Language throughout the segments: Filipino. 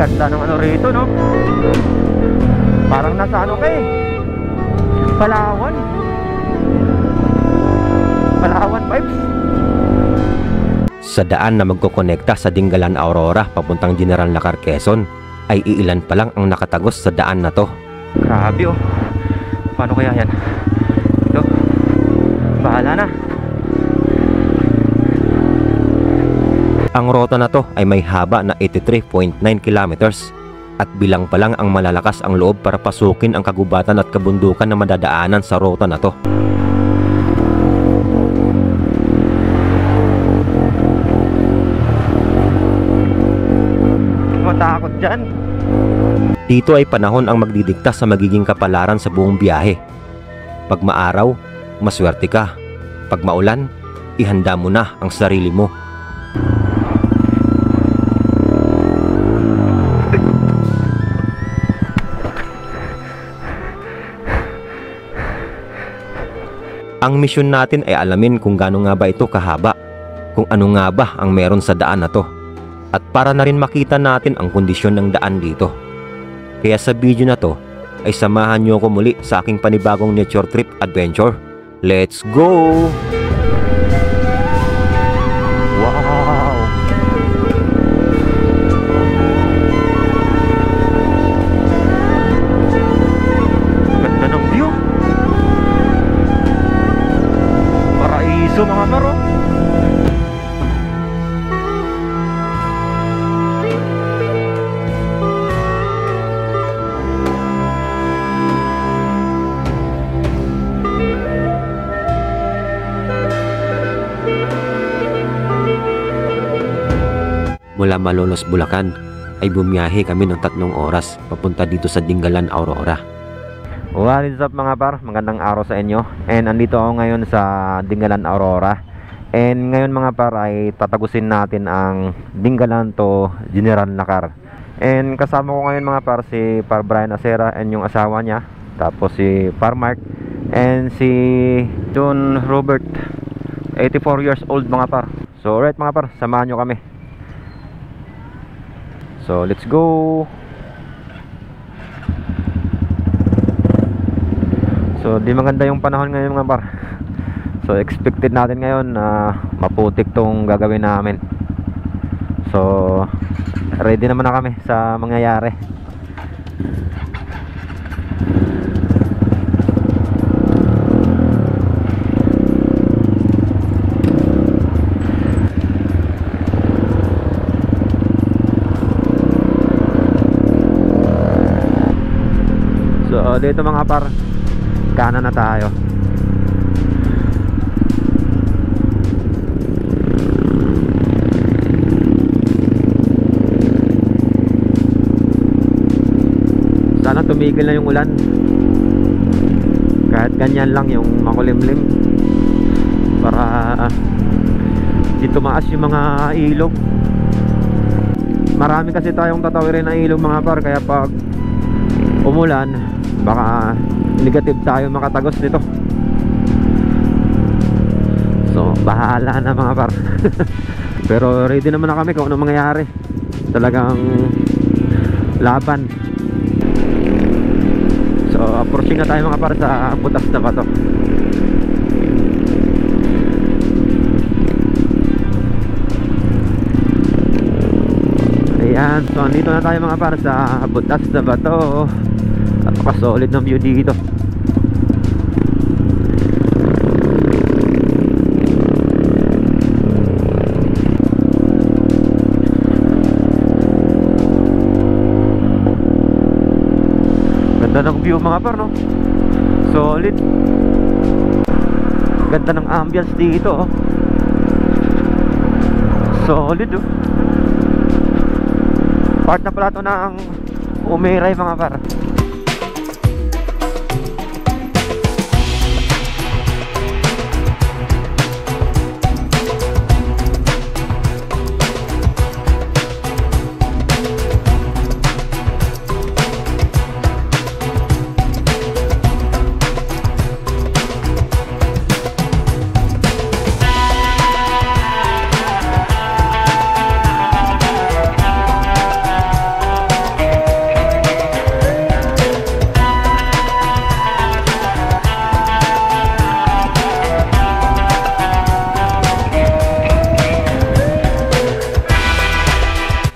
Ganda ng ano rito, no? Parang nasa ano ka eh, Palawan. Palawan vibes. Sa daan na magkokonekta sa Dingalan Aurora papuntang General Nakar, Quezon ay iilan pa lang ang nakatagos sa daan na to. Grabe oh. Paano kaya yan? Ito, bahala na. Ang rota na to ay may haba na 83.9 kilometers at bilang pa lang ang malalakas ang loob para pasukin ang kagubatan at kabundukan na madadaanan sa rota na to. Matakot dyan. Dito ay panahon ang magdidikta sa magiging kapalaran sa buong biyahe. Pag maaraw, maswerte ka. Pag maulan, ihanda mo na ang sarili mo. Ang misyon natin ay alamin kung gaano nga ba ito kahaba, kung ano nga ba ang meron sa daan na to, at para na rin makita natin ang kondisyon ng daan dito. Kaya sa video na to ay samahan nyo ko muli sa aking panibagong nature trip adventure. Let's go! Wow! Ganda ng view. Paraiso mga baro. Mula Malolos, Bulacan ay bumiyahe kami ng 3 oras papunta dito sa Dingalan Aurora. What is up mga par? Magandang araw sa inyo. And andito ako ngayon sa Dingalan Aurora. And ngayon mga par ay tatagusin natin ang Dingalan to General Nakar. And kasama ko ngayon mga par si Par Brian Acera and yung asawa niya. Tapos si Par Mark and si John Robert, 84 years old mga par. So alright mga par, samahan nyo kami. So let's go. So di maganda yung panahon ngayon mga par. So expected natin ngayon na maputik tong gagawin namin. So ready naman na kami sa mangyayari. So dito mga par, kanan na tayo. Sana tumigil na yung ulan. Kahit ganyan lang yung makulimlim, para di tumaas yung mga ilog. Marami kasi tayong tatawirin na ilog mga par, kaya pag umulan baka negative tayo makatagos nito. So bahala na mga par. Pero ready naman na kami kung anong mangyayari. Talagang laban. So approaching na tayo mga par sa butas na bato. Ayan, so andito na tayo mga par sa butas na bato. Napaka-solid ng view dito. Ganda ng view mga par, no? Solid. Ganda ng ambience dito, oh. Solid, oh. Part na pala ito ng Umiray mga par.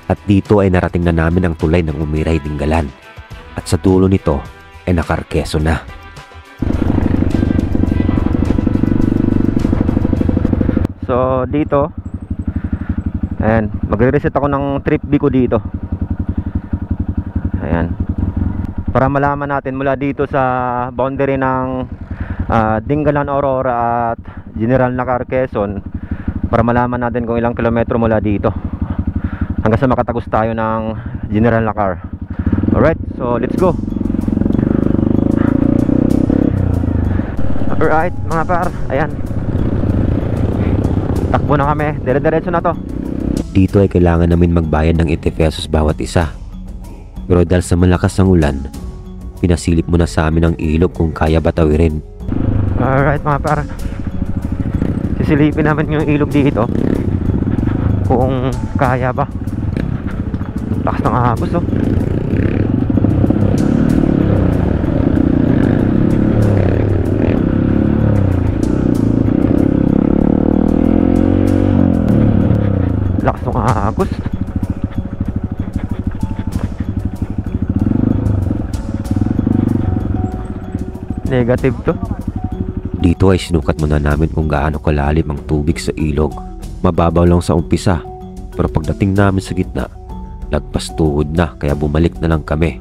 At dito ay narating na namin ang tulay ng Umiray Dingalan. At sa dulo nito ay nakarkeso na. So dito, ayan, magre-reset ako ng trip B ko dito. Ayan, para malaman natin mula dito sa boundary ng Dingalan Aurora at General Nakar Quezon, para malaman natin kung ilang kilometro mula dito hanggang sa makatagos tayo ng General Nakar. Alright, so let's go. Alright mga par, ayan, takbo na kami, dire-diretso na to. Dito ay kailangan namin magbayad ng 80 pesos bawat isa. Pero dahil sa malakas ang ulan, pinasilip mo na sa amin ang ilog kung kaya ba tawirin. Alright mga par, sisilipin namin yung ilog dito kung kaya ba. Lakas ng ahapos oh. Lakas ng ahapos. Negative to. Dito ay sinukat muna namin kung gaano kalalim ang tubig sa ilog. Mababaw lang sa umpisa, pero pagdating namin sa gitna, lagpas tuhod na, kaya bumalik na lang kami.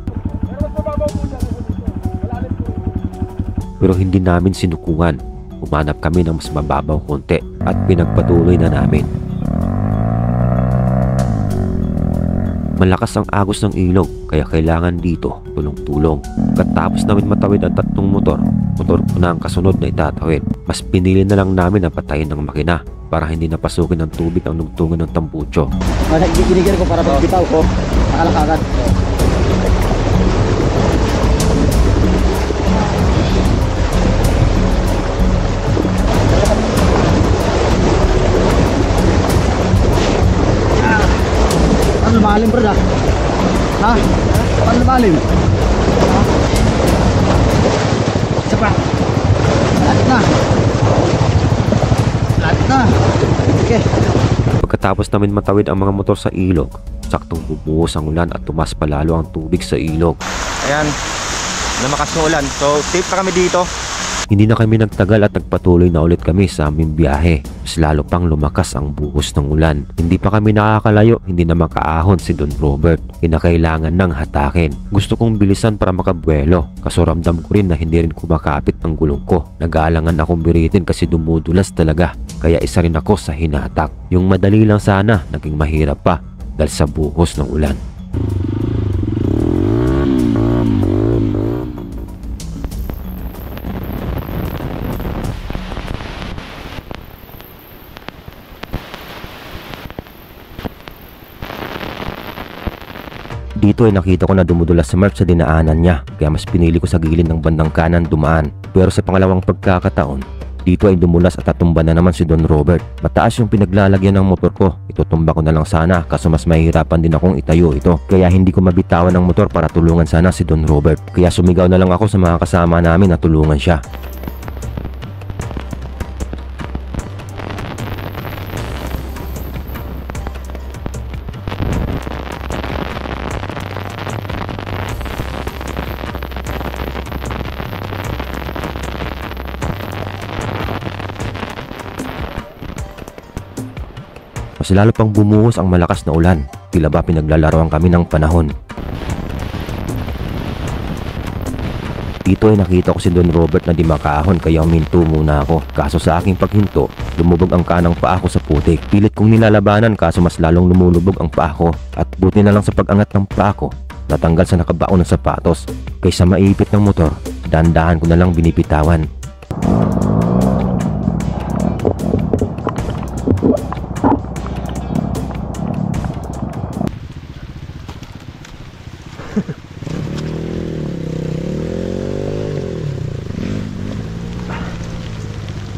Pero hindi namin sinukungan. Umanap kami ng mas mababaw konti at pinagpatuloy na namin. Malakas ang agos ng ilog, kaya kailangan dito tulong-tulong. Katapos namin matawid ang 3 motor ko na ang kasunod na itatawid. Mas pinili na lang namin na patayin ng makina para hindi napasukin ng tubig ang lugtungan ng tambucho. Ginigil ko para pagbitaw ko, nakalakagat. Ano lumalim bro ha? Ano lumalim? Isa pa. Lahat na. Okay. Pagkatapos namin matawid ang mga motor sa ilog, saktong bumuhos ang ulan at tumas palalo ang tubig sa ilog. Ayan, lumakas ng ulan, so safe na kami dito. Hindi na kami nagtagal at nagpatuloy na ulit kami sa aming biyahe. Mas lalo pang lumakas ang buhos ng ulan. Hindi pa kami nakakalayo, hindi na makaahon si Don Robert. Kinakailangan ng hatakin. Gusto kong bilisan para makabuelo. Kaso ramdam ko rin na hindi rin kumakapit ang gulong ko. Nag-aalangan akong biritin kasi dumudulas talaga. Kaya isa rin ako sa hinatak. Yung madali lang sana, naging mahirap pa dahil sa buhos ng ulan. Dito ay nakita ko na dumudulas sa Merc sa dinaanan niya, kaya mas pinili ko sa gilid ng bandang kanan dumaan. Pero sa pangalawang pagkakataon, dito ay dumulas at tatumba na naman si Don Robert. Mataas yung pinaglalagyan ng motor ko, itutumba ko na lang sana kaso mas mahihirapan din akong itayo ito. Kaya hindi ko mabitawan ng motor para tulungan sana si Don Robert. Kaya sumigaw na lang ako sa mga kasama namin na tulungan siya. Mas lalo pang bumuhos ang malakas na ulan. Tila ba pinaglalaroan kami ng panahon. Dito ay nakita ko si Don Robert na di makaahon kaya huminto muna ako. Kaso sa aking paghinto, lumubog ang kanang paa ko sa putik. Pilit kong nilalabanan kaso mas lalong lumulubog ang paa ko. At buti na lang sa pag-angat ng paa ko, natanggal sa nakabaon ng sapatos. Kaysa maipit ng motor, dahan-dahan ko na lang binipitawan.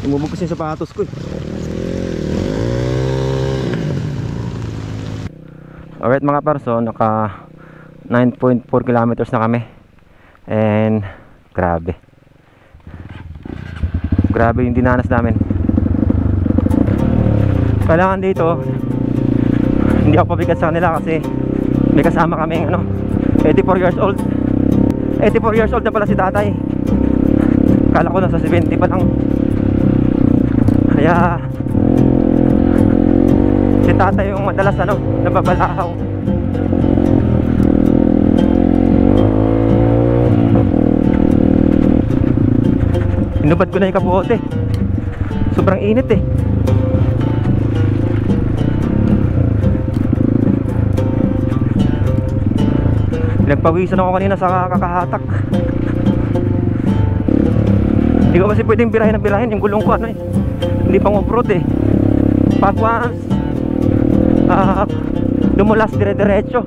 Lumubog kasi yung sapatos ko eh. Alright mga parso, naka 9.4 kilometers na kami. And grabe yung dinanas namin. Kailangan dito Hindi ako pabigat sa kanila kasi may kasama kaming 84 years old. 84 years old na pala si tatay. Kala ko nasa 70 pa lang. Kaya si tatay yung madalas nababalahaw. Inubad ko na yung kapote. Sobrang init eh. Nagpawisan ako kanina sa kakahatak. Hindi ko kasi pwedeng birahin yung gulong ko hindi pang off-road eh. Pag once dumulas dire-diretso.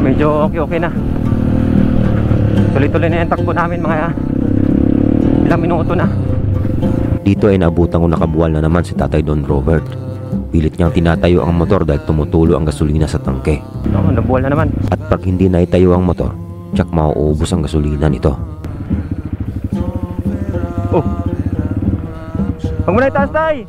Medyo okay na. Tuloy-tuloy na yung takbo namin, mga ilang minuto na. Dito ay naabutan ko nakabuwal na naman si Tatay Don Robert. Pilit niyang tinatayo ang motor dahil tumutulo ang gasolina sa tangke. Oo, nabuwal na naman. At pag hindi na itayo ang motor, tsak mauubos ang gasolina nito. Oh, huwag mo na itaas, tay!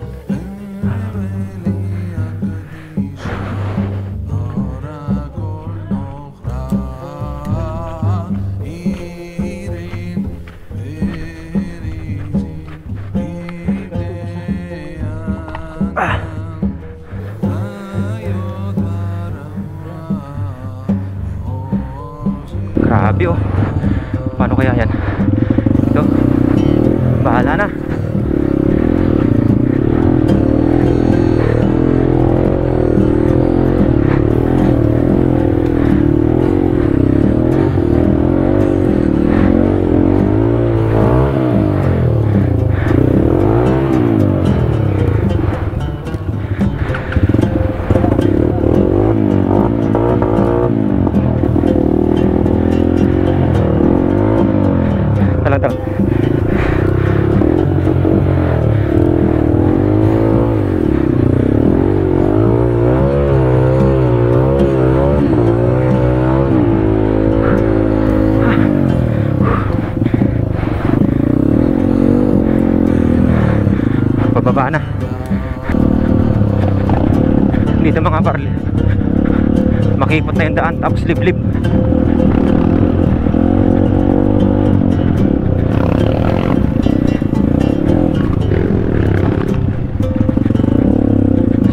Grabe oh. Paano kaya yan? Ito, bahala na. Pababa na. Dito mga parli, makipot na yung daan tapos liblib.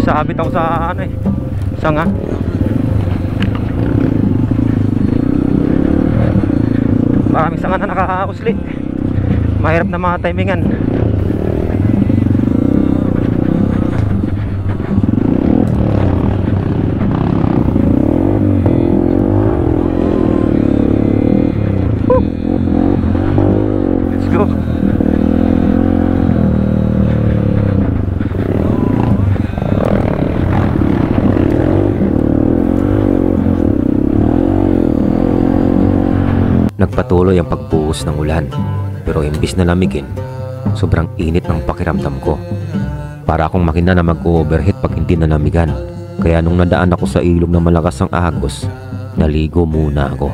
Sabit ako sa sanga. Maraming sanga na nakakausli. Mahirap na mga timingan. Let's go. Nagpatuloy ang pagbuhos ng ulan, pero imbis na lamigin, sobrang init ng pakiramdam ko. Para akong makina na mag-overheat pag hindi nalamigan. Kaya nung nadaan ako sa ilog na malakas ang ahagos, naligo muna ako.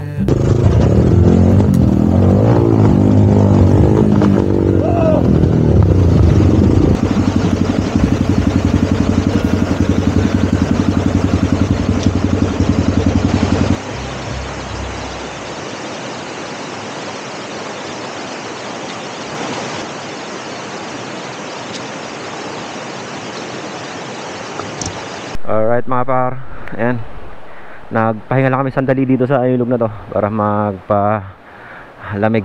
Alright mga par, ayan, nagpahinga lang kami sandali dito sa ilog na to para magpalamig.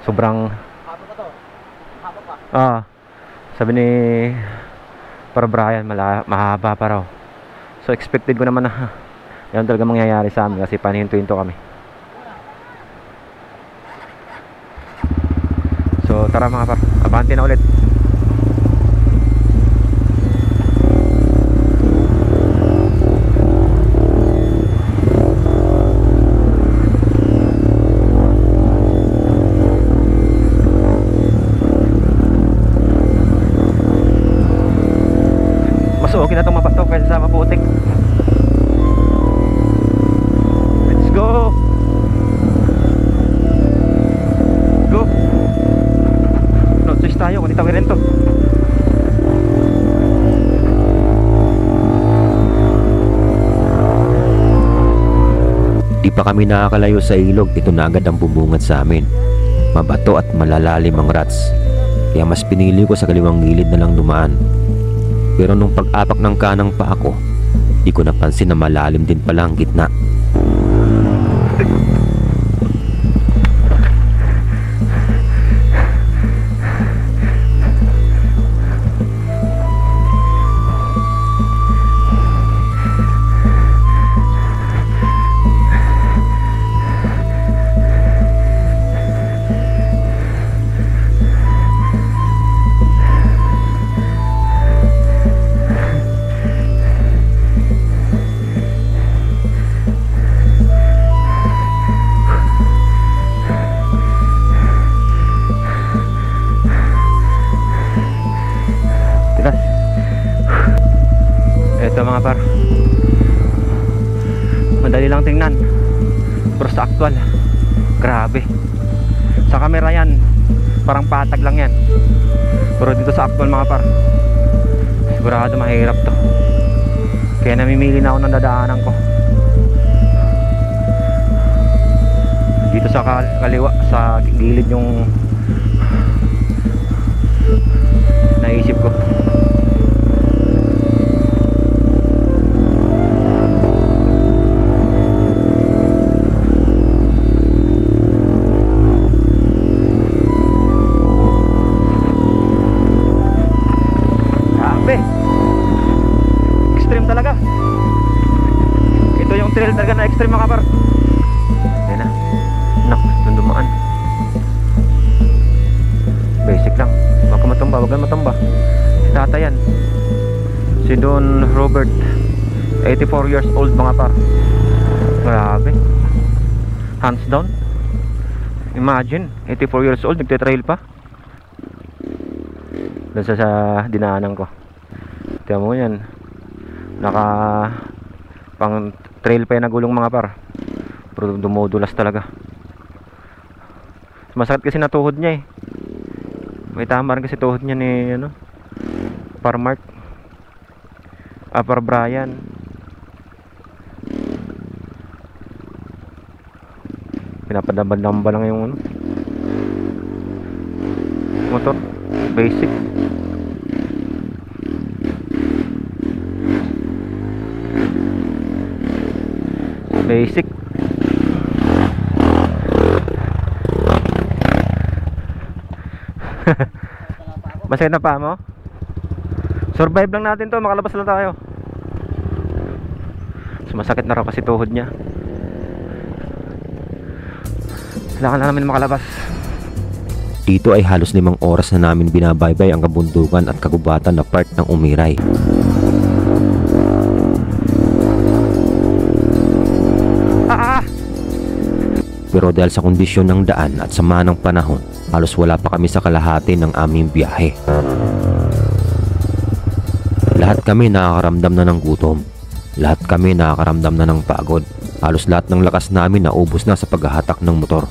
Sobrang sabi ni para Brian, mahaba pa raw. So expected ko naman na yan talaga mangyayari sa amin kasi panihinto-hinto kami. So tara mga par, abante na ulit. kaysa sa maputik. Let's go. Go. No choice tayo, kundi tawirin to. Di pa kami nakakalayo sa ilog, ito na agad ang bubungad sa amin. Mabato at malalalim ang rats. Kaya mas pinili ko sa kaliwang gilid na lang dumaan. Pero nung pag-apak ng kanang pa ako, di ko napansin na malalim din pala ang gitna. Ito mga par, madali lang tingnan, pero sa actual, grabe. Sa camera yan, parang patag lang yan, pero dito sa actual mga par, sigurado mahirap to. Kaya namimili na ako ng dadaanan ko. Dito sa kaliwa, sa gilid yung naisip ko. Extreme talaga. Ito yung trail talaga na extreme mga par. Yan na. Nak, doon dumaan. Basic lang. Huwag ka matumba, huwag ka matumba. Si tata yan. Si Don Robert, 84 years old mga par. Grabe. Hands down. Imagine, 84 years old, nagte-trail pa. Doon sa dinaanan ko. Tiyan mo yan, naka pang trail pa yung nagulong mga par, pero dumudulas talaga. Masakit kasi na tuhod niya eh. May tama rin kasi tuhod niya ni ano, Par Mark, Par Brian. Pinapadamba lang yung ano, motor. Basic. Basic. Masaya na pa mo? Survive lang natin to, makalabas lang tayo. Sumasakit na raw kasi tuhod niya. Kailangan na namin makalabas. Dito ay halos 5 oras na namin binabaybay ang kabundukan at kagubatan na part ng Umiray. Pero dahil sa kondisyon ng daan at sama ng panahon, halos wala pa kami sa kalahati ng aming biyahe. Lahat kami nakakaramdam na ng gutom. Lahat kami nakakaramdam na ng pagod. Halos lahat ng lakas namin naubos na sa paghahatak ng motor.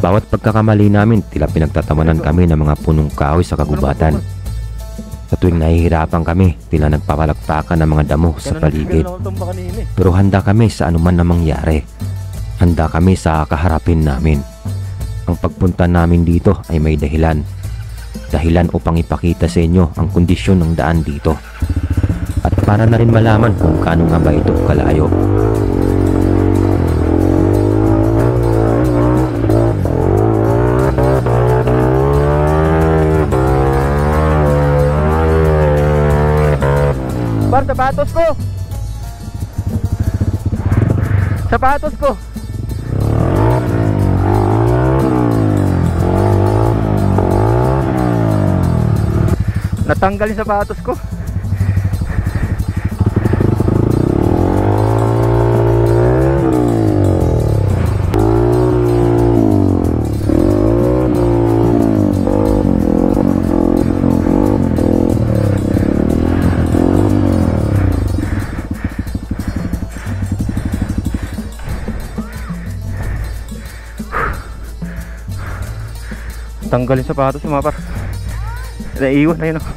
Bawat pagkakamali namin, tila pinagtatawanan kami ng mga punong kahoy sa kagubatan. Sa tuwing nahihirapan kami, tila nagpapalakpakan ng mga damo sa paligid. Pero handa kami sa anuman na mangyari. Handa kami sa kaharapin namin. Ang pagpunta namin dito ay may dahilan. Dahilan upang ipakita sa inyo ang kondisyon ng daan dito. At para na rin malaman kung kaano nga ba ito kalayo. Par, sapatos ko! Sapatos ko! Natanggal yung sapatos ko. Natanggal yung sapatos yung mga par. Naiiwan na yun oh.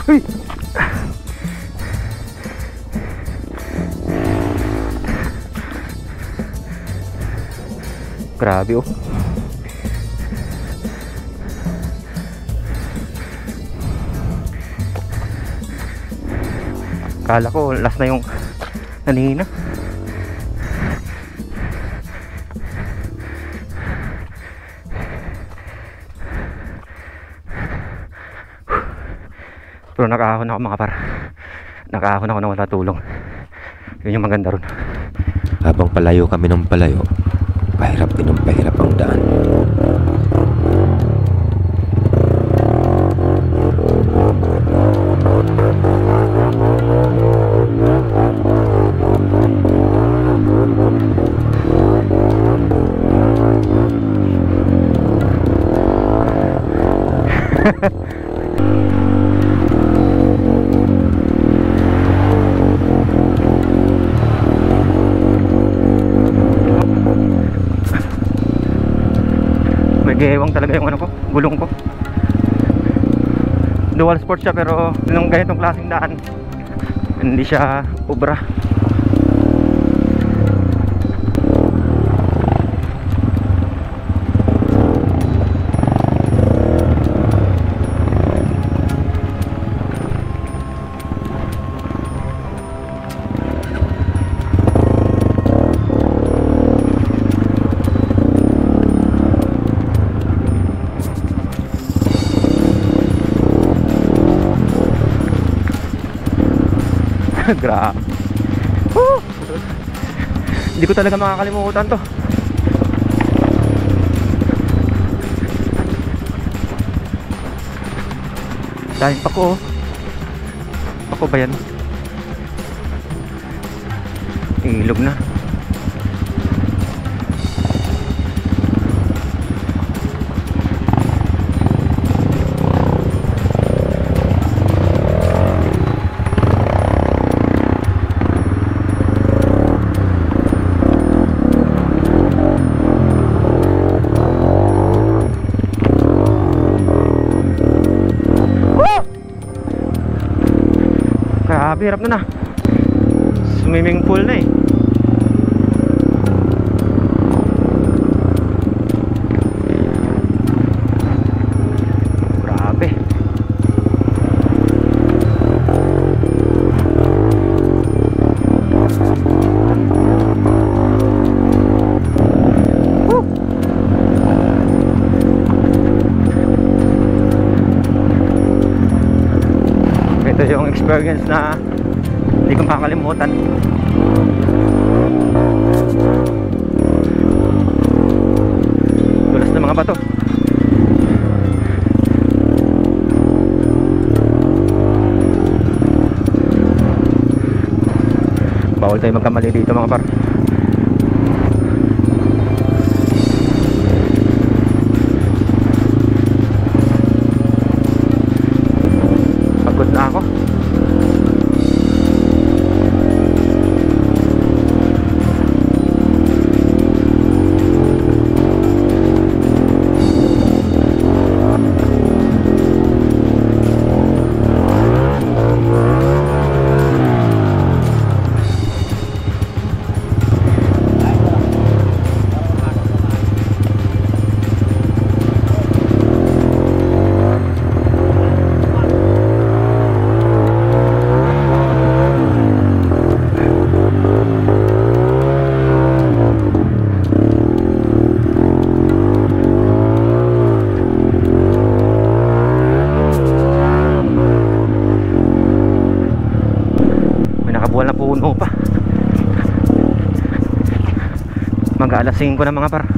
Uy! Grabe oh. Kala ko last na yung nanina. Pero nakahon ako mga par. Nakahon ako na wala tulong. Yun yung maganda ron. Habang palayo kami ng palayo, pahirap din ang pahirap ang daan. Nag-iewang talaga yung ano ko, gulong ko. Dual sport siya pero nung ganitong klaseng daan hindi siya ubra. Grabe. Hindi ko talaga makakalimutan to. Dahil pako oh. Pako ba yan? Ilog na. Grabe, hirap na na. Swimming pool na eh. Grabe. Ito yung experience na hindi ko makakalimutan. Tulas na mga bato. Bawal tayo magkamali dito mga par. Pagod na ako. Wala puno pa. Mag-alas 5 na mga par.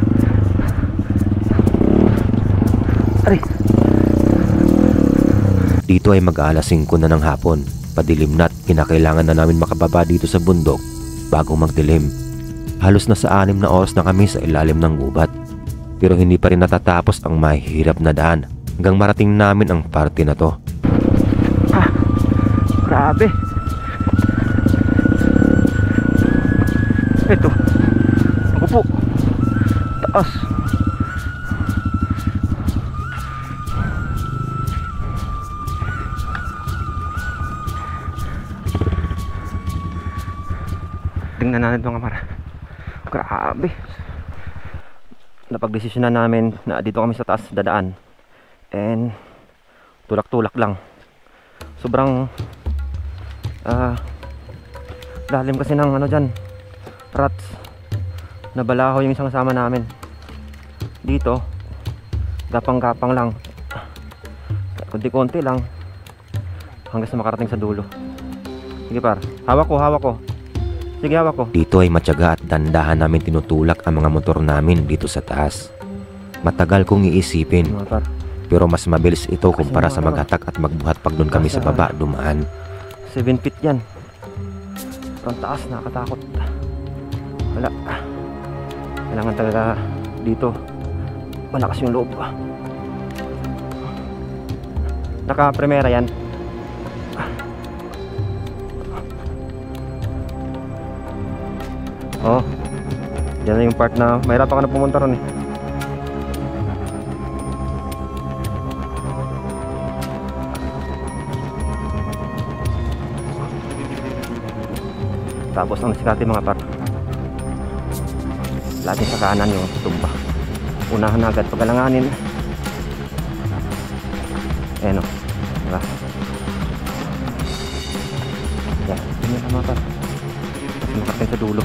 Aray. Dito ay mag-alas 5 na ng hapon. Padilim na at kinakailangan na namin makababa dito sa bundok bago magdilim. Halos na sa 6 na oras na kami sa ilalim ng gubat. Pero hindi pa rin natatapos ang mahihirap na daan hanggang marating namin ang parte na to. Grabe. Ito. Ako po. Taas. Tingnan natin itong kamera. Grabe. Napagdesisyon na namin na dito kami sa taas dadaan. And tulak-tulak lang. Sobrang lalim kasi ng ano dyan, rats. Nabalaho yung isang kasama namin. Dito gapang-gapang lang, konti-konti lang hanggang sa makarating sa dulo. Sige par, hawak ko. Sige, hawak ko. Dito ay matyaga at dandahan namin tinutulak ang mga motor namin dito sa taas. Matagal kong iisipin, Mga par, pero mas mabilis ito kumpara sa maghatak at magbuhat pag doon kami sa baba dumaan. 7 feet yan. Parang taas, nakakatakot. Wala. Kailangan talaga dito malakas yung loob. Naka-primera yan. Oh, yan na yung part na mahirap ka na pumunta ron eh. Tapos ang diskarte mga par, lagi sa kanan yung tumba. Unahan na agad pagalanganin. Ayan o, diba? Yan, yun na mga par. Kasi makarating sa dulo.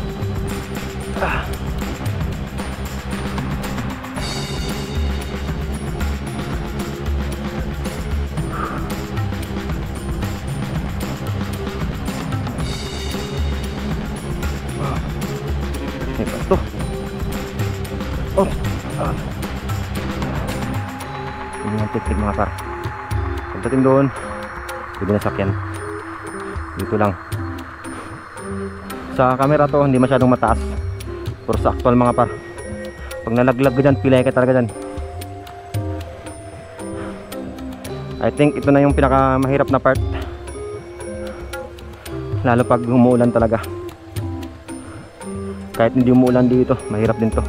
Ito. Oh. Ini yung teknik mga par. Pagdating doon, pwede na sakyan. Dito lang. Sa camera to, hindi masyadong mataas. Pero sa actual mga par, pag nalaglag ka dyan, pilay ka talaga dyan. I think ito na yung pinaka mahirap na part. Lalo pag umuulan talaga. Kahit hindi umuulan dito, mahirap din to.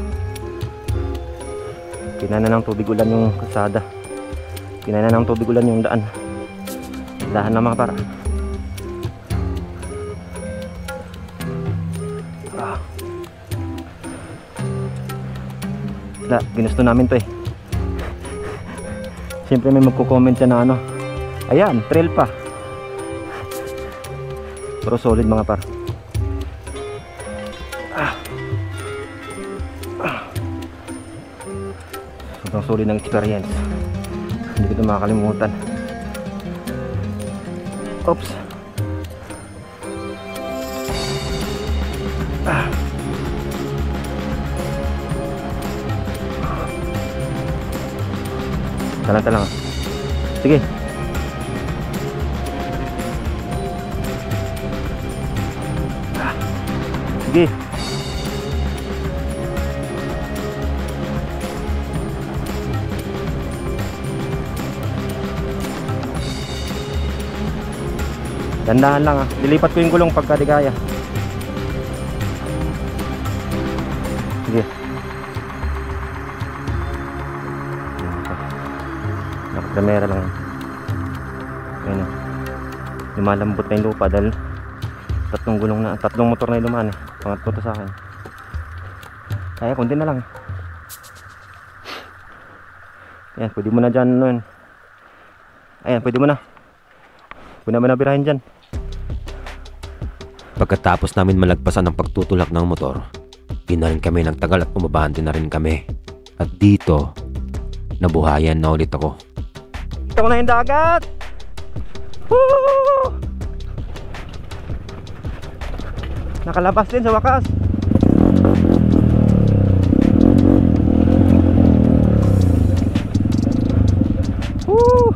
Kinana ng tubig ulan yung kalsada. Kinana ng tubig ulan yung daan. Dahan na mga para. Ginusto namin to eh. Siyempre may magko-comment siya na ano. Ayan, trail pa. Pero solid mga par. Sobrang solid ng experience. Hindi ko ito makakalimutan. Oops. Talanta lang. Sige. Sige. Dandahan lang ah. Lilipat ko yung gulong pagka di kaya. Sige. Nakakamera lang. Ayun o. Lumalambot na yung lupa dahil tatlong gulong na, tatlong motor na yung lumaan eh. Pangatlo to sa akin. Kaya kundi na lang. Ayan, pwede mo na dyan nun. Ayan, pwede mo na. Pwede mo na birahin dyan. Pagkatapos namin malagpasan ang pagtutulak ng motor, di na rin kami nagtagal at umabante na rin kami. At dito, nabuhayan na ulit ako. Ito na yung dagat! Woo! Nakalabas din sa wakas. Woo!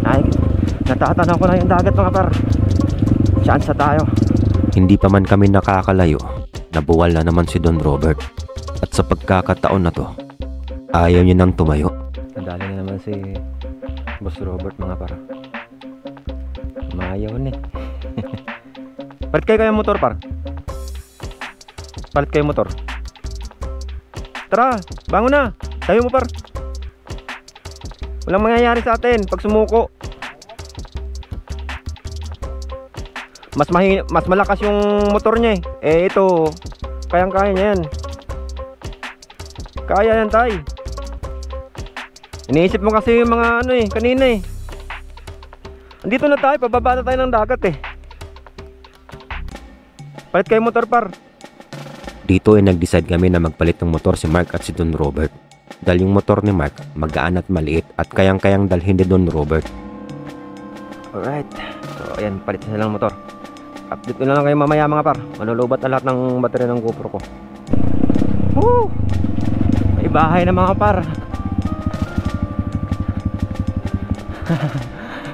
Ay, natatanaw ko na yung dagat mga par. Chance tayo. Hindi pa man kami nakakalayo, nabuwal na naman si Don Robert. At sa pagkakataon na to, ayaw niya nang tumayo. Nadali na naman si Boss Robert mga par. Mayaw na eh. Palit kayo motor par. Palit kayo motor. Tara, bangon na. Tayo mo par. Walang mangyayari sa atin pag sumuko. Mas malakas yung motor niya eh. Ito, kayang-kaya niya yan. Kaya yan tay. Iniisip mo kasi yung mga ano eh, kanina eh. Andito na tayo, pababa na tayo ng dagat eh. Palit kayo motor par. Dito ay nag-decide kami na magpalit ng motor si Mark at si Don Robert. Dahil yung motor ni Mark magaan at maliit at kayang-kayang dalhin ni Don Robert. Alright, so ayan, palit na lang motor. Update ko na lang kayo mamaya mga par. Malulubat na lahat ng baterya ng GoPro ko. Woo! May bahay na mga par.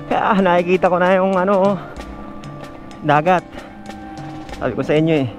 Kaya nakikita ko na yung ano, dagat. Sabi ko sa inyo eh.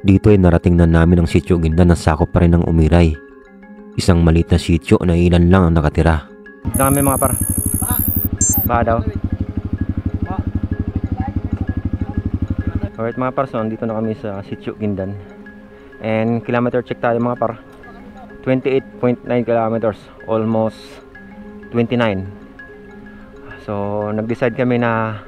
Dito ay narating na namin ang sitio Guindan na sakop pa rin ng Umiray. Isang maliit na sitio na ilan lang ang nakatira. Dami mga par. Baka daw. Alright mga par, so nandito na kami sa sitio Guindan. And kilometer check tayo mga par. 28.9 kilometers, almost 29. So nag-decide kami na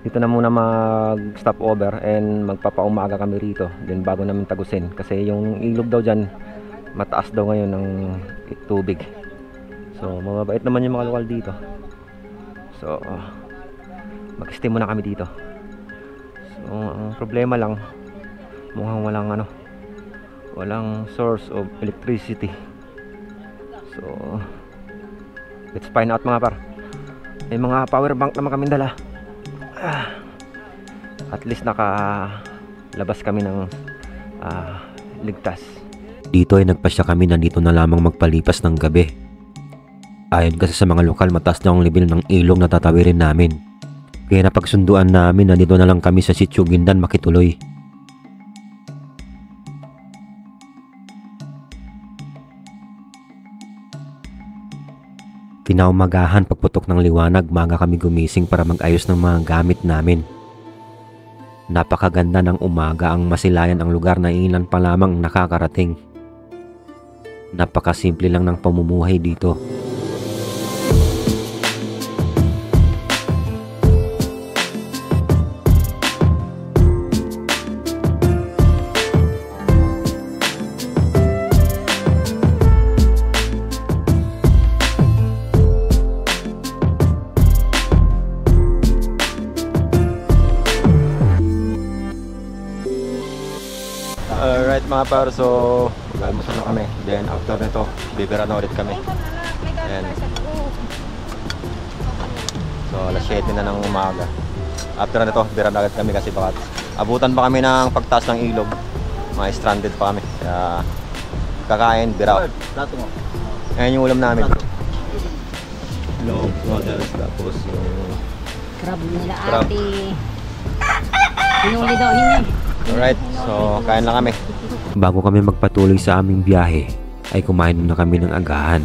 dito na muna mag-stop over and magpapaumaga kami rito then bago namin tagusin kasi yung ilog daw dyan mataas daw ngayon ng tubig. So mababait naman yung mga lokal dito. So mag-stay muna kami dito. So ang problema lang mukhang walang source of electricity. So let's find out mga par. May mga power bank naman kami dala. At least nakalabas kami ng ligtas. Dito ay nagpasya kami na dito na lamang magpalipas ng gabi. Ayon kasi sa mga lokal, mataas na ang level ng ilog na tatawirin namin. Kaya napagsunduan namin na dito na lang kami sa sitio Guindan makituloy. Kinaumagahan pagputok ng liwanag, maga kami gumising para mag-ayos ng mga gamit namin. Napakaganda ng umaga, ang masilayan ang lugar na ilan pa lamang nakakarating. Napakasimple lang ng pamumuhay dito. Alright mga par, so mag-almusal na kami. Then after nito, bibira na ulit kami. Ayan. So alas 7 na ng umaga. After nito, bibira na ulit kami kasi baka abutan pa kami ng pagtaas ng ilog. Mga stranded pa kami. Kaya kakain, bira. Ayan yung ulam namin. Log noodles, tapos yung Crab nila crab. ate. Pinuli daw hingi. Alright, so kain lang kami. Bago kami magpatuloy sa aming biyahe, ay kumain muna kami ng agahan.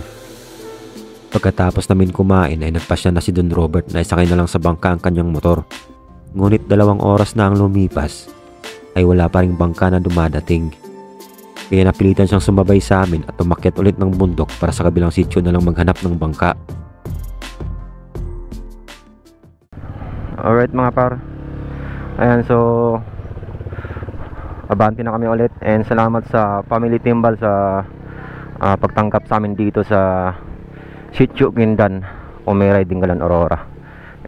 Pagkatapos namin kumain ay nagpasya na si Don Robert na isakay na lang sa bangka ang kanyang motor. Ngunit 2 oras na ang lumipas, ay wala pa ring bangka na dumadating. Kaya napilitan siyang sumabay sa amin at umakyat ulit ng bundok para sa kabilang sitio na lang maghanap ng bangka. Alright mga par. Ayan, so abanti na kami ulit and salamat sa Family Timbal sa pagtanggap sa amin dito sa Sitio Guindan, Umiray, Dingalan, Aurora.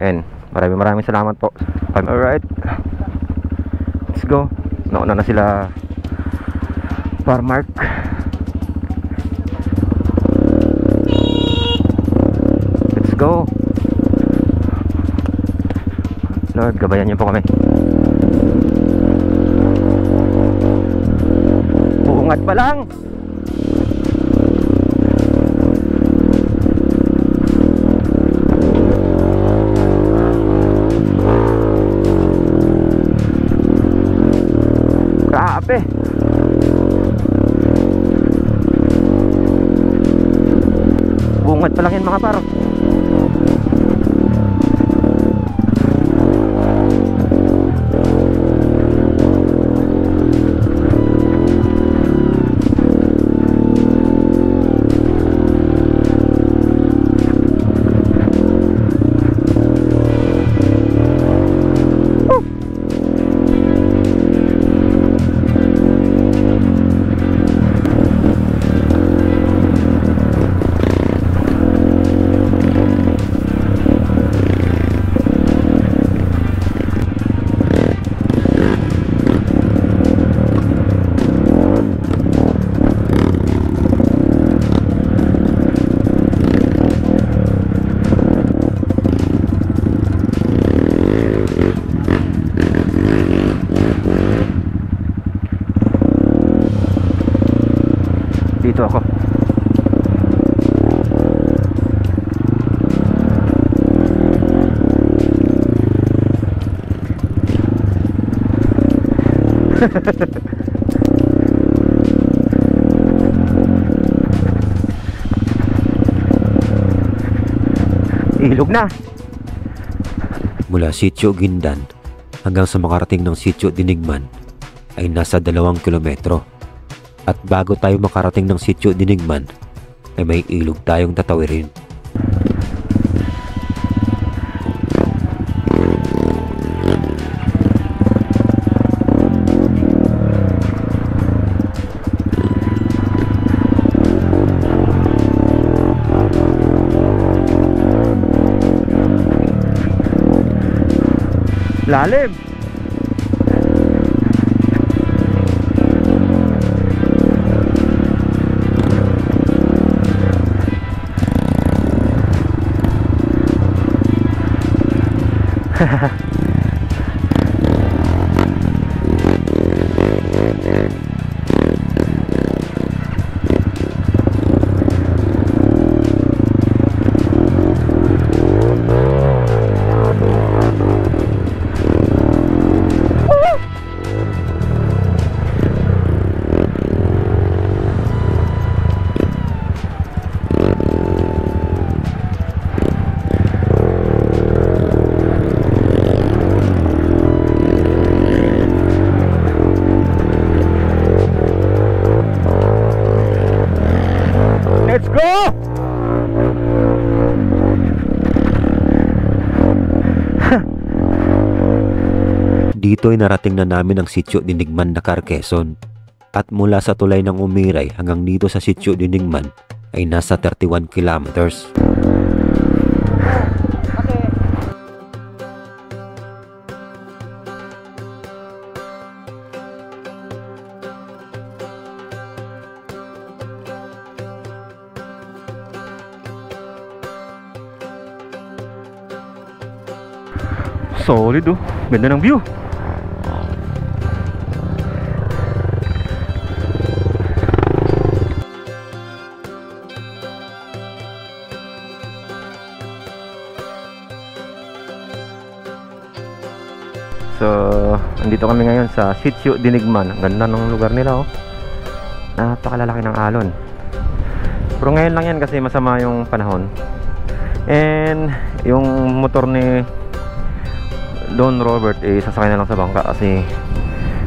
And maraming salamat po. Alright, let's go. Nauna na sila Farmark. Let's go. Lord, gabayan niyo po kami. Buungat pa lang. Grabe. Buungat pa lang yan mga paro. Dito ako. Ilog na. Mula Sitio Guindan hanggang sa makarating ng Sitio Dinigman ay nasa 2 kilometro. At bago tayo makarating ng Sitio Dinigman ay may ilog tayong tatawirin. Lalim. Let's go! Dito ay narating na namin ang Sitio Dinigman na Quezon. At mula sa tulay ng Umiray hanggang dito sa Sitio Dinigman ay nasa 31 kilometers. Solid oh. Ganda ng view. So, andito kami ngayon sa Sitio Dinigman. Ang ganda ng lugar nila oh. Napakalalaki ng alon. Pero ngayon lang yan kasi masama yung panahon. And yung motor ni Don Robert sasakay na lang sa bangka kasi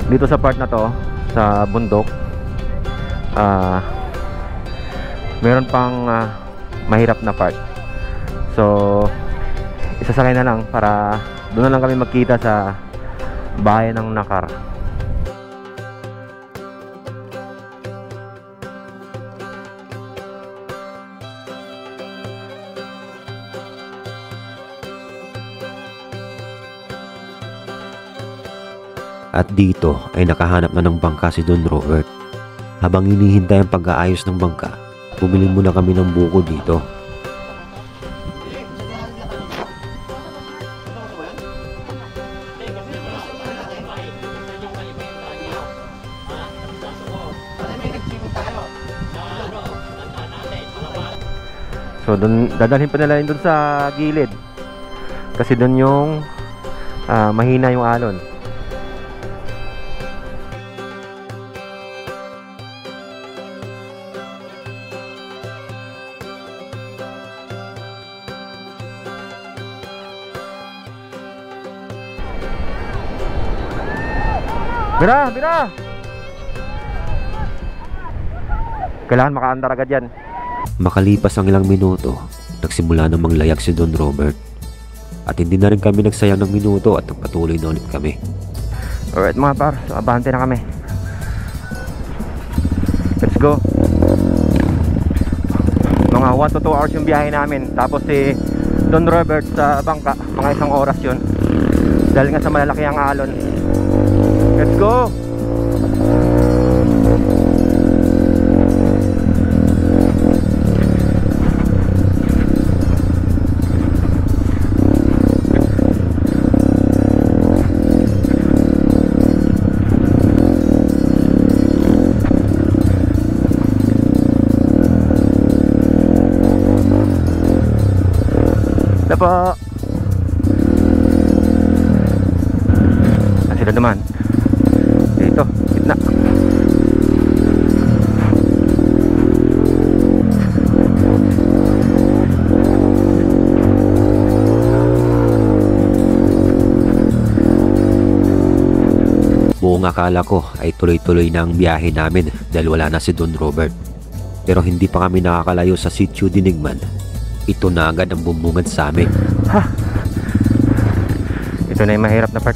dito sa part na to sa bundok meron pang mahirap na part, so isasakay na lang para doon na lang kami magkita sa bayan ng Nakar. At dito ay nakahanap na ng bangka si Don Robert. Habang hinihintay ang pag-aayos ng bangka, bumili muna kami ng buko dito. So doon dadalhin pa nila yun doon sa gilid. Kasi doon yung mahina yung alon. Bira, bira. Kailangan makaandar agad yan. Makalipas ang ilang minuto, nagsimula na manglayag si Don Robert. At hindi na rin kami nagsayang ng minuto at nagpatuloy na ulit kami. Alright mga par, so abante na kami. Let's go. Mga 1 to 2 hours yung biyahe namin. Tapos si Don Robert sa bangka, mga 1 oras yun. Dahil nga sa malalaki ang alon. Let's go. Po. Sila naman dito, gitna. Buong akala ko ay tuloy-tuloy na ang biyahe namin dahil wala na si Don Robert. Pero hindi pa kami nakakalayo sa Sitio Dinigman. Ito na agad ang bumungad sa amin. Ha! Ito na yung mahirap na part.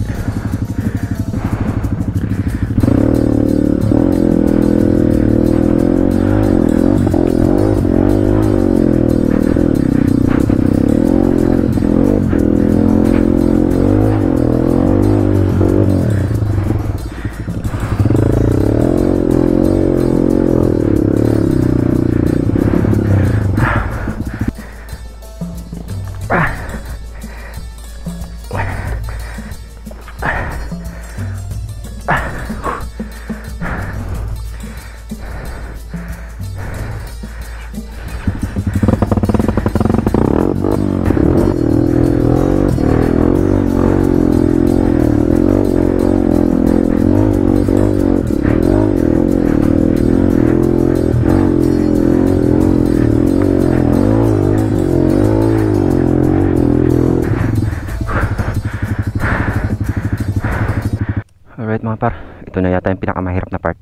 Alright mga par, ito na yata yung pinakamahirap na part.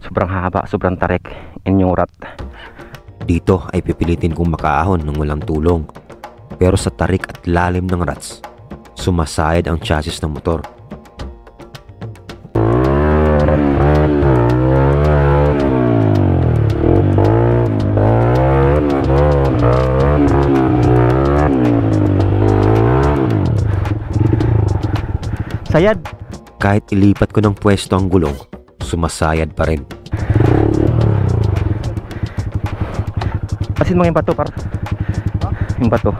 Sobrang haba, sobrang tarik, yung rat. Dito ay pipilitin kong makaahon ng walang tulong. Pero sa tarik at lalim ng rats, sumasayad ang chassis ng motor. Sayad! Kahit ilipat ko ng pwesto ang gulong, sumasayad pa rin. Asin mo yung bato par. Yung bato.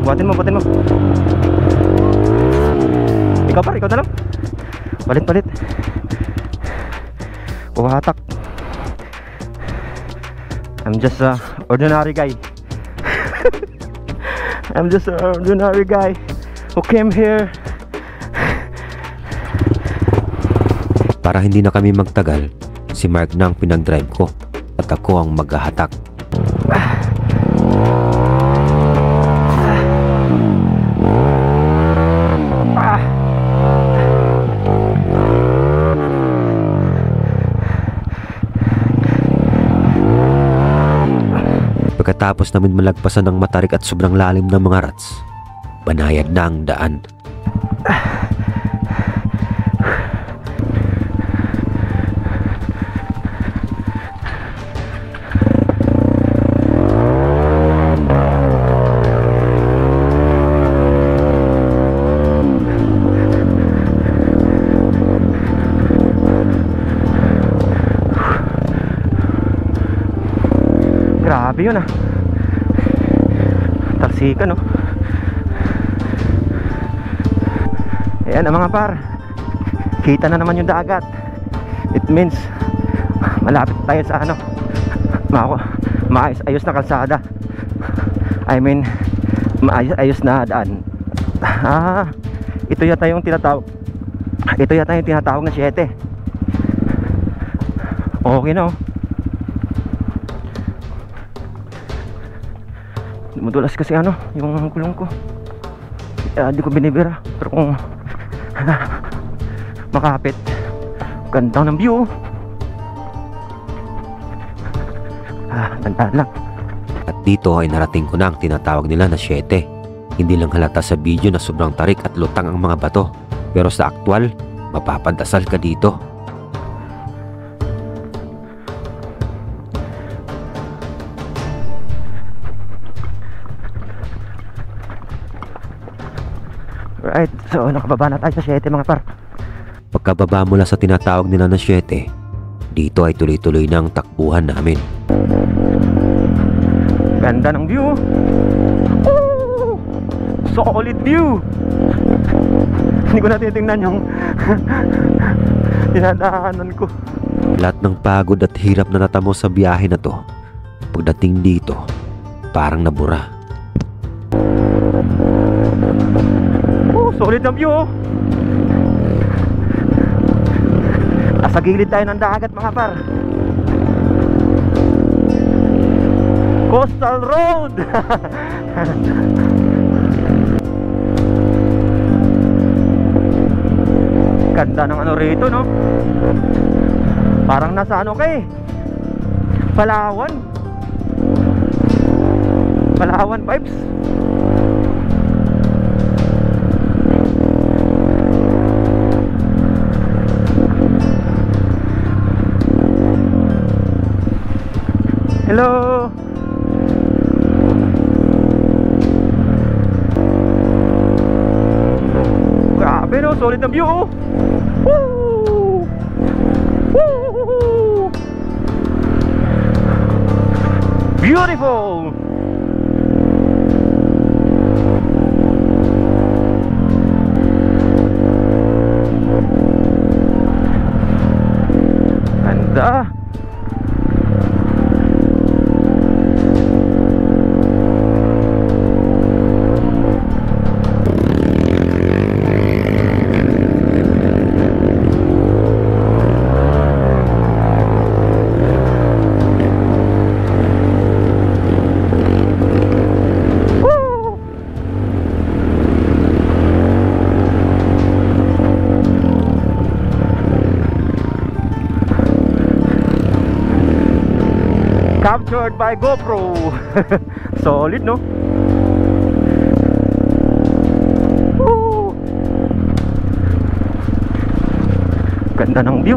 Buhatin mo. Ikaw par, ikaw na lang. Palit. Hatak. I'm just a ordinary guy. I'm just an ordinary guy who came here. Para hindi na kami magtagal, si Mark na ang pinag-drive ko at ako ang maghahatak. Pagkatapos namin malagpasan ng matarik at sobrang lalim ng mga rats, banayad na ang daan. Grabe yun ah. Talsikan no. Ayan na mga par, kita na naman yung dagat. It means malapit tayo sa ano, maayos na kalsada. I mean maayos na daan. Ito yata yung tinatawag na 7. Okay na oh. Dumudulas kasi ano yung kulong ko. Di ko binibira. Pero kung makapit, ganda ng view. Tandaan lang. At dito ay narating ko na ang tinatawag nila na 7. Hindi lang halata sa video na sobrang tarik at lutang ang mga bato, pero sa aktwal, mapapandasal ka dito. Right, so nakababa na tayo sa 7 mga par. Pagkababa mula sa tinatawag nila na 7, dito ay tuloy-tuloy na ang takbuhan namin. Ganda ng view. Woo! Solid view. Hindi ko na titingnan yung dinadaanan ko. Lahat ng pagod at hirap na natamo sa biyahe na to, pagdating dito, parang nabura. Solid na view. Nasa gilid tayo ng dagat mga par. Coastal Road. Ganda ng ano rito no. Parang nasa ano kay Palawan. Palawan vibes. Hello. Grabe no, solid na view oh. Woo! Woo! Beautiful. Ganda. Captured by GoPro. Solid no. Woo! Ganda ng view.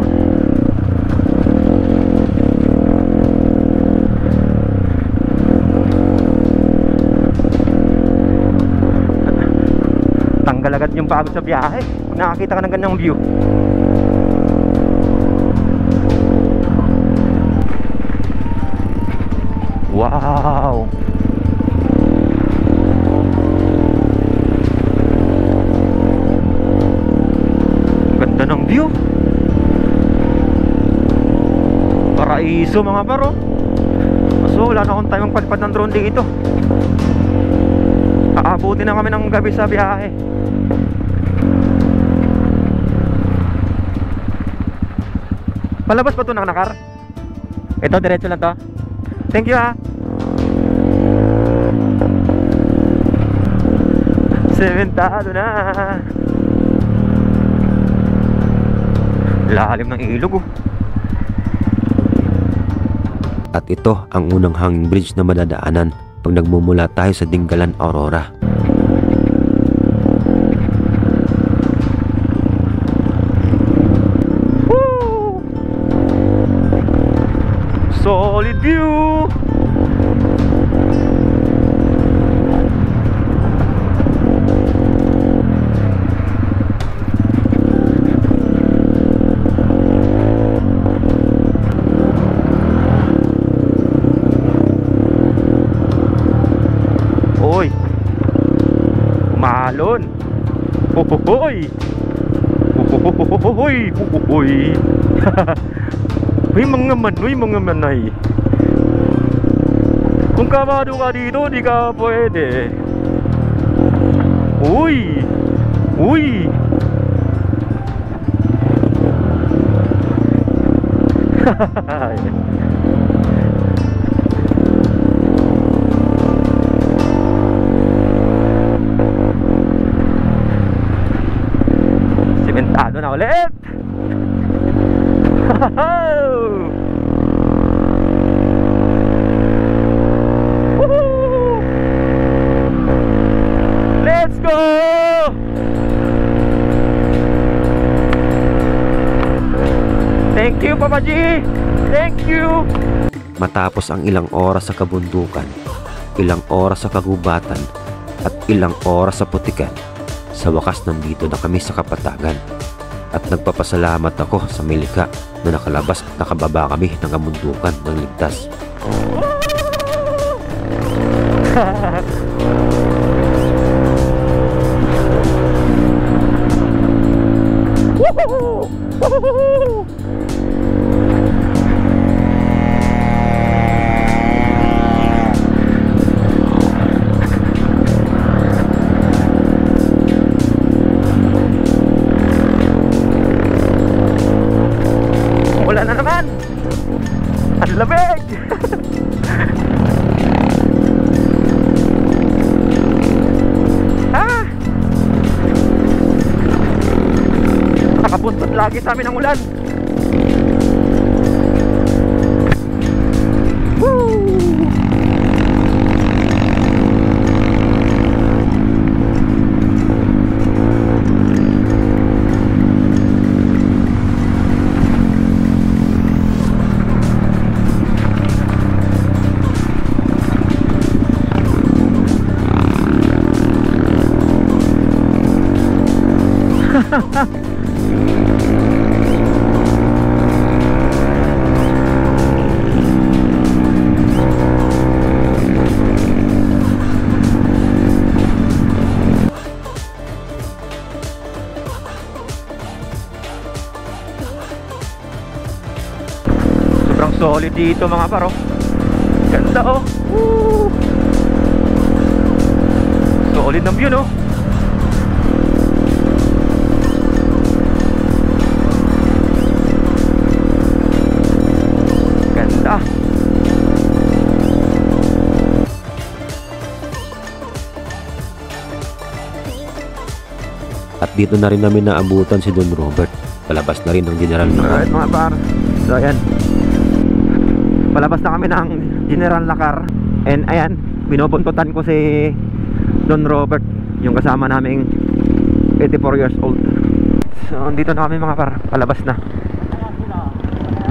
Tanggal agad yung pagod sa biyahe pag nakakita ka ng gandang view. Wow. Ganda ng view. Paraiso mga paro. So wala na akong time magpalipad ng drone dito. Aabutin na kami ng gabi sa biyahe. Palabas pa ito ng nakar. Ito diretso lang to. Thank you ha. Sementado na. Lalim ng ilog oh. At ito ang unang hanging bridge na madadaanan pag nagmumula tayo sa Dingalan, Aurora. Woo! Solid view! Oy! Malon! Hohohoy! Hohohoy! Hohohoy! Uy mga manay! Kung kamado ka dito, di ka pwede. Uy! Uy! Simentado na ulit! Woohoo! Let's go! Thank you, Papa G! Thank you! Matapos ang ilang oras sa kabundukan, ilang oras sa kagubatan, at ilang oras sa putikan, sa wakas nandito na kami sa Kapatagan. At nagpapasalamat ako sa Melika na nakalabas at nakababa kami ng kabundukan ng ligtas. Woohoo! Woohoo! Wala na naman! Ang lamig! Ah! Nakabuntot lagi sa amin ang ulan. Woo! Sobrang solid dito mga paro. Ganda oh. Woo! Solid ng view no. Ganda. At dito na rin namin naabutan si Don Robert. Palabas na rin ng General Nakar. Alright mga par. So ayan, palabas na kami ng General Nakar. And ayan, binubuntutan ko si Don Robert, yung kasama naming 84 years old. So dito na kami mga par, palabas na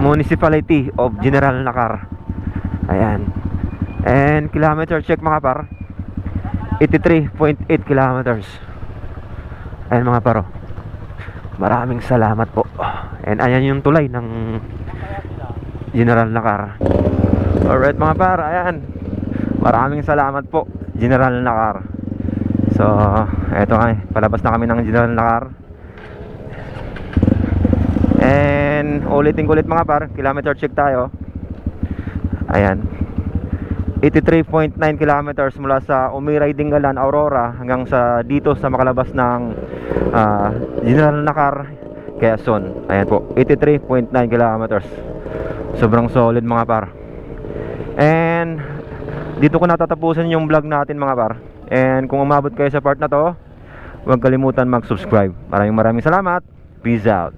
Municipality of General Nakar. Ayan. And kilometer check mga par, 83.8 kilometers. Ayan mga paro, maraming salamat po. And ayan yung tulay ng General Nakar. Alright mga par, ayan, maraming salamat po General Nakar. So eto nga, palabas na kami ng General Nakar. And ulitin ko ulit mga par, kilometer check tayo. Ayan, 83.9 kilometers mula sa Umiray, Dingalan, Aurora hanggang sa dito sa makalabas ng General Nakar, Quezon. Ayan po, 83.9 kilometers. Sobrang solid mga par. And dito ko natatapusin yung vlog natin mga par. And kung umabot kayo sa part na to, huwag kalimutan mag-subscribe. Maraming salamat. Peace out.